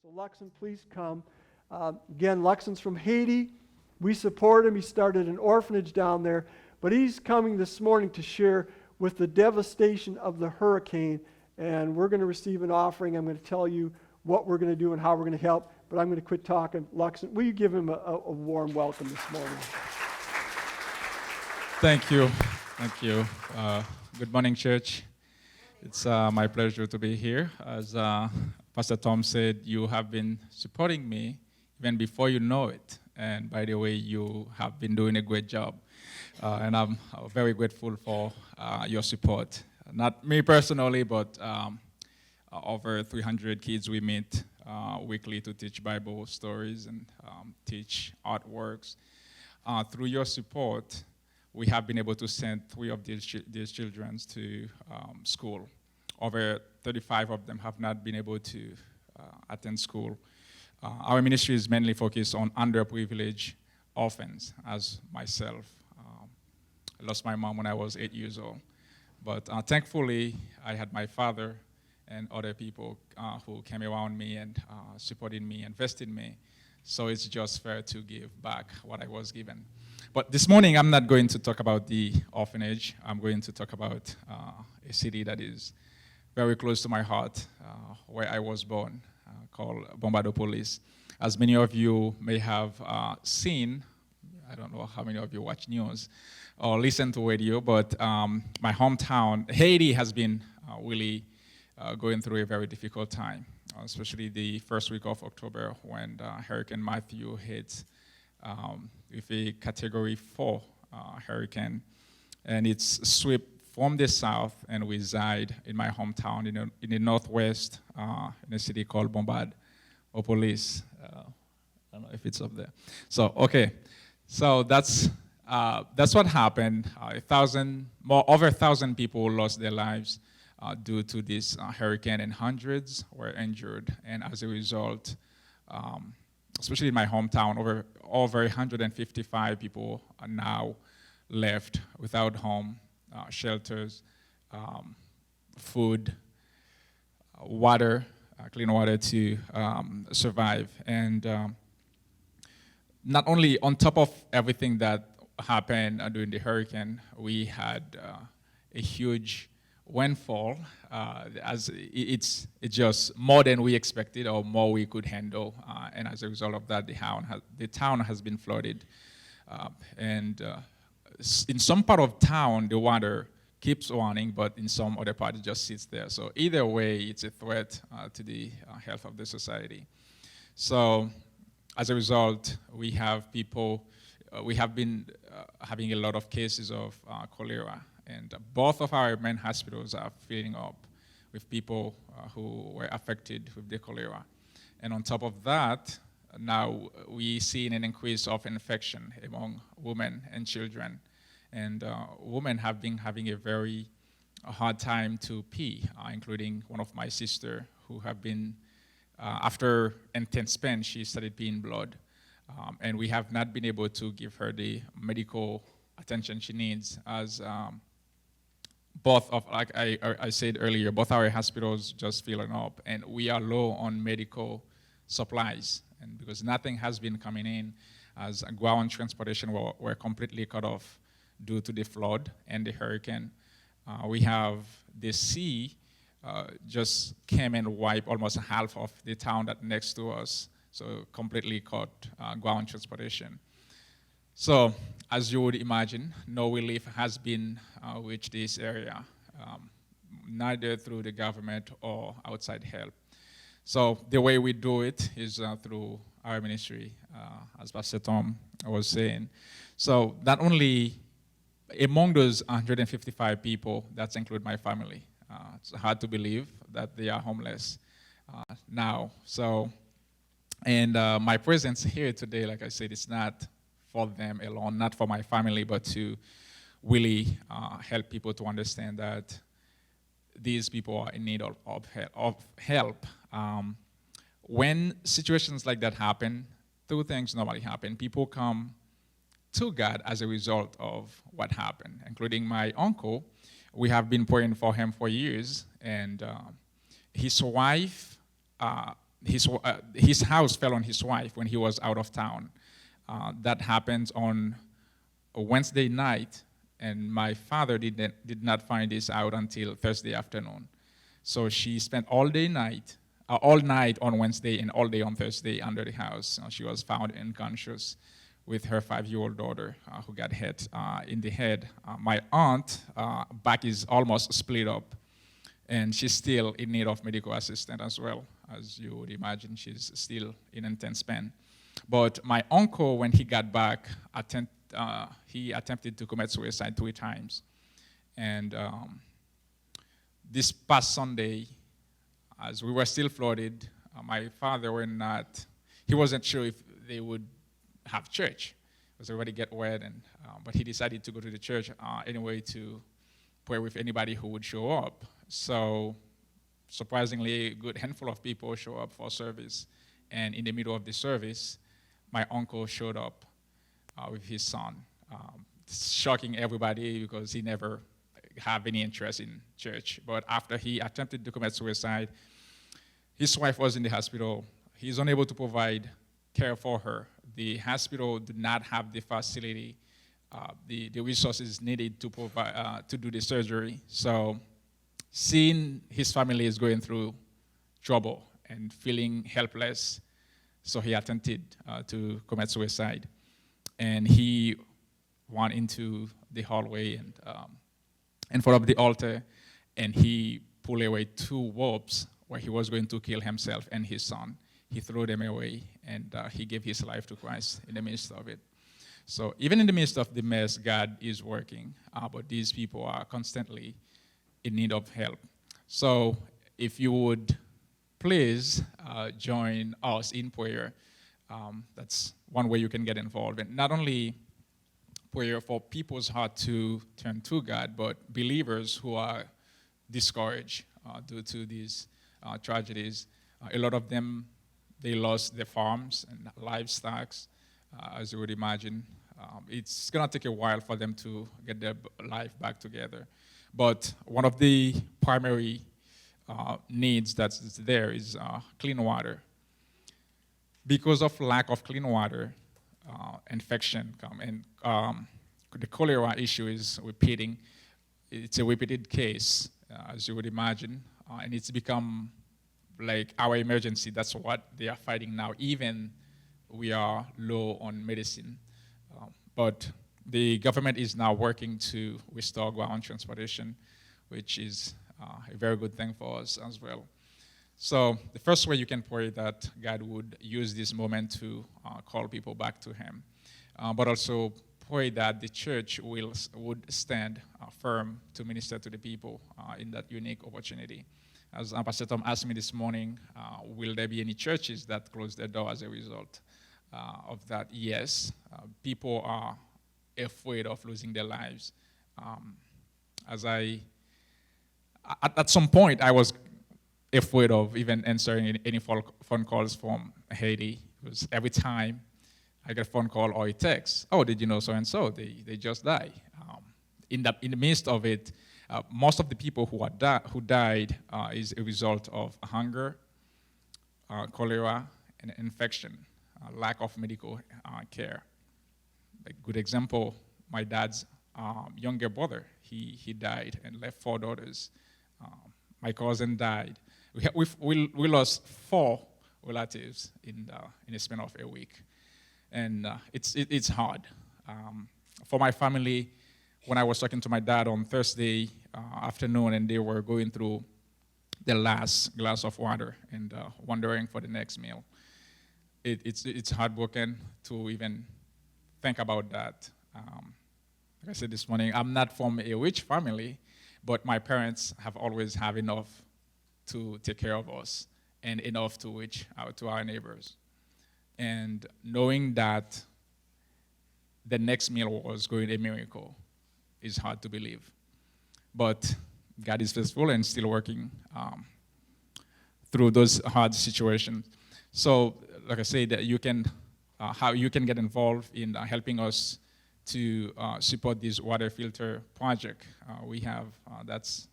So Luckson, please come. Again, Luckson's from Haiti. We support him. He started an orphanage down there. But he's coming this morning to share with the devastation of the hurricane. And we're going to receive an offering. I'm going to tell you what we're going to do and how we're going to help. But I'm going to quit talking. Luckson, will you give him a warm welcome this morning? Thank you. Thank you. Good morning, church. It's my pleasure to be here. As Pastor Tom said, you have been supporting me even before you know it. And by the way, you have been doing a great job. And I'm very grateful for your support. Not me personally, but over 300 kids we meet weekly to teach Bible stories and teach artworks. Through your support, we have been able to send 3 of these children to school. Over 35 of them have not been able to attend school. Our ministry is mainly focused on underprivileged orphans, as myself. I lost my mom when I was 8 years old. But thankfully, I had my father and other people who came around me and supported me, invested in me. So it's just fair to give back what I was given. But this morning, I'm not going to talk about the orphanage. I'm going to talk about a city that is very close to my heart, where I was born, called Bombardopolis. As many of you may have seen, I don't know how many of you watch news or listen to radio, but my hometown, Haiti, has been really going through a very difficult time, especially the first week of October when Hurricane Matthew hit with a Category 4 hurricane. And it's swept from the south and reside in my hometown in the northwest, in a city called Bombardopolis. I don't know if it's up there. So, okay. So that's what happened. Over 1,000 people lost their lives due to this hurricane, and hundreds were injured. And as a result, especially in my hometown, over 155 people are now left without home, shelters, food, water, clean water to survive. And not only on top of everything that happened during the hurricane, we had a huge rainfall. As it's just more than we expected or more we could handle. And as a result of that, the town has been flooded. And in some part of town, the water keeps running, but in some other part, it just sits there. So either way, it's a threat to the health of the society. So as a result, we have been having a lot of cases of cholera. And both of our main hospitals are filling up with people who were affected with the cholera. And on top of that, now we see an increase of infection among women and children. And women have been having a very hard time to pee, including one of my sisters who have been, after intense pain, she started peeing blood. And we have not been able to give her the medical attention she needs, as like I said earlier, both our hospitals just filling up, and we are low on medical supplies. And because nothing has been coming in, as ground transportation were completely cut off due to the flood and the hurricane. We have the sea just came and wiped almost half of the town that next to us, so completely cut ground transportation. So, as you would imagine, no relief has been reached this area, neither through the government or outside help. So the way we do it is through our ministry, as Pastor Tom was saying. So not only among those 155 people, that's include my family. It's hard to believe that they are homeless now. So, and my presence here today, like I said, it's not for them alone, not for my family, but to really help people to understand that these people are in need of help. When situations like that happen, 2 things normally happen. People come to God as a result of what happened, including my uncle. We have been praying for him for years, and his wife his house fell on his wife when he was out of town. That happened on a Wednesday night, and my father did not find this out until Thursday afternoon. So she spent all night on Wednesday and all day on Thursday under the house. She was found unconscious with her 5-year-old daughter who got hit in the head. My aunt back is almost split up, and she's still in need of medical assistance as well. As you would imagine, she's still in intense pain. But my uncle, when he got back, he attempted to commit suicide 3 times. And this past Sunday, as we were still flooded, my father he wasn't sure if they would have church. It was already get wet, but he decided to go to the church anyway to pray with anybody who would show up. So surprisingly, a good handful of people show up for service. And in the middle of the service, my uncle showed up with his son, shocking everybody because he never had any interest in church. But after he attempted to commit suicide, his wife was in the hospital. He's unable to provide care for her. The hospital did not have the facility, the resources needed to provide to do the surgery. So seeing his family is going through trouble and feeling helpless, so he attempted to commit suicide. And he went into the hallway and in front of the altar, and he pulled away 2 ropes where he was going to kill himself and his son. He threw them away, and he gave his life to Christ in the midst of it. So even in the midst of the mess, God is working, but these people are constantly in need of help. So if you would please join us in prayer, that's one way you can get involved. And not only prayer for people's heart to turn to God, but believers who are discouraged due to these tragedies. A lot of them, they lost their farms and livestock, as you would imagine. It's going to take a while for them to get their life back together. But one of the primary needs that's there is clean water. Because of lack of clean water, infection come, and the cholera issue is repeating. It's a repeated case, as you would imagine, and it's become like our emergency. That's what they are fighting now, even we are low on medicine. But the government is now working to restore ground transportation, which is a very good thing for us as well. So the first way you can pray that God would use this moment to call people back to Him, but also pray that the church would stand firm to minister to the people in that unique opportunity. As Pastor Tom asked me this morning, will there be any churches that close their door as a result of that? Yes. People are afraid of losing their lives. At some point, I was afraid of even answering any phone calls from Haiti, because every time I get a phone call or a text, oh, did you know so-and-so? They just died. In the midst of it, most of the people who died is a result of hunger, cholera, and infection, lack of medical care. A good example, my dad's younger brother, he died and left 4 daughters. My cousin died. We lost 4 relatives in a span of a week. And it's hard. For my family, when I was talking to my dad on Thursday afternoon, and they were going through the last glass of water and wondering for the next meal, it's heartbroken to even think about that. Like I said this morning, I'm not from a rich family, but my parents have always had enough to take care of us and enough to reach out to our neighbors. And knowing that the next meal was going to be a miracle is hard to believe. But God is faithful and still working through those hard situations. So, like I said, how you can get involved in helping us to support this water filter project. We have, that's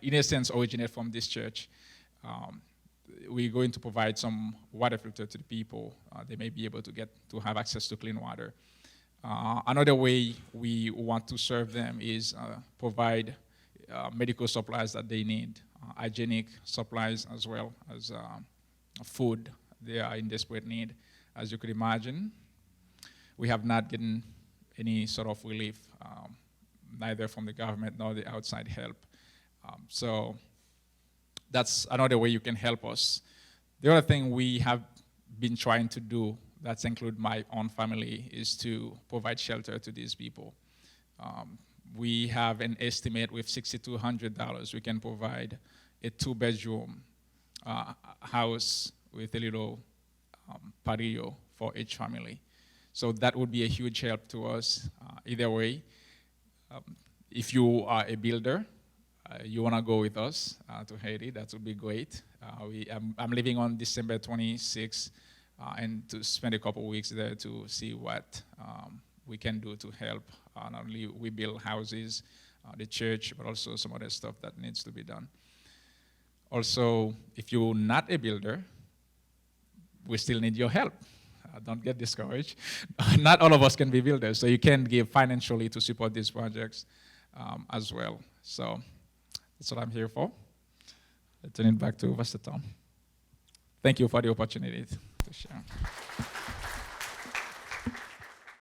in a sense originated from this church. we're going to provide some water filter to the people. They may be able to have access to clean water. Another way we want to serve them is provide medical supplies that they need, hygienic supplies as well as food. They are in desperate need. As you could imagine, we have not gotten any sort of relief, neither from the government nor the outside help. So that's another way you can help us. The other thing we have been trying to do, that's include my own family, is to provide shelter to these people. We have an estimate with $6,200 we can provide a 2-bedroom house with a little patio for each family. So that would be a huge help to us. Either way, if you are a builder, you want to go with us to Haiti, that would be great. I'm leaving on December 26th and to spend a couple weeks there to see what we can do to help. Not only we build houses, the church, but also some other stuff that needs to be done. Also, if you're not a builder, we still need your help. Don't get discouraged. Not all of us can be builders, so you can give financially to support these projects as well. So that's what I'm here for. I turn it back to Pastor Tom. Thank you for the opportunity to share.